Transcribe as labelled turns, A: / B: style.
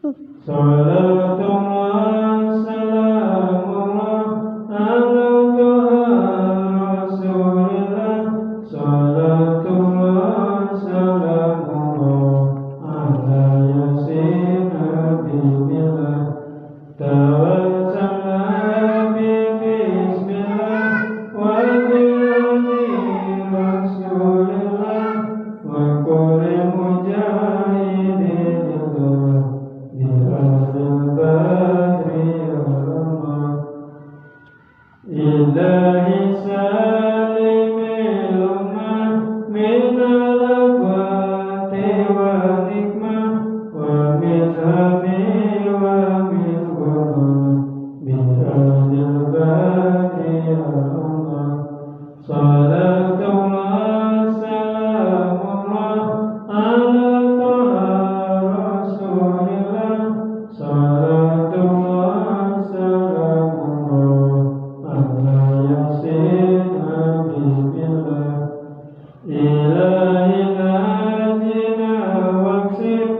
A: Salatullah salamullah ala Taha Rasulillah. Salatullah salamullah ala Yasin Habibillah. Tawassalna bi bismillah wa bi Rasulillah wa kulli mujahidillah bi hadil badri Rahman. Ilahi salimil ummah minal afati wa nikmah wa min hami wa min ghurur bi hadil badri Rahman. Salatullah salamullah ala Taha Rasulillah. Salatullah salamullah ala Yasin Habibillah. Ilahi najina waqsib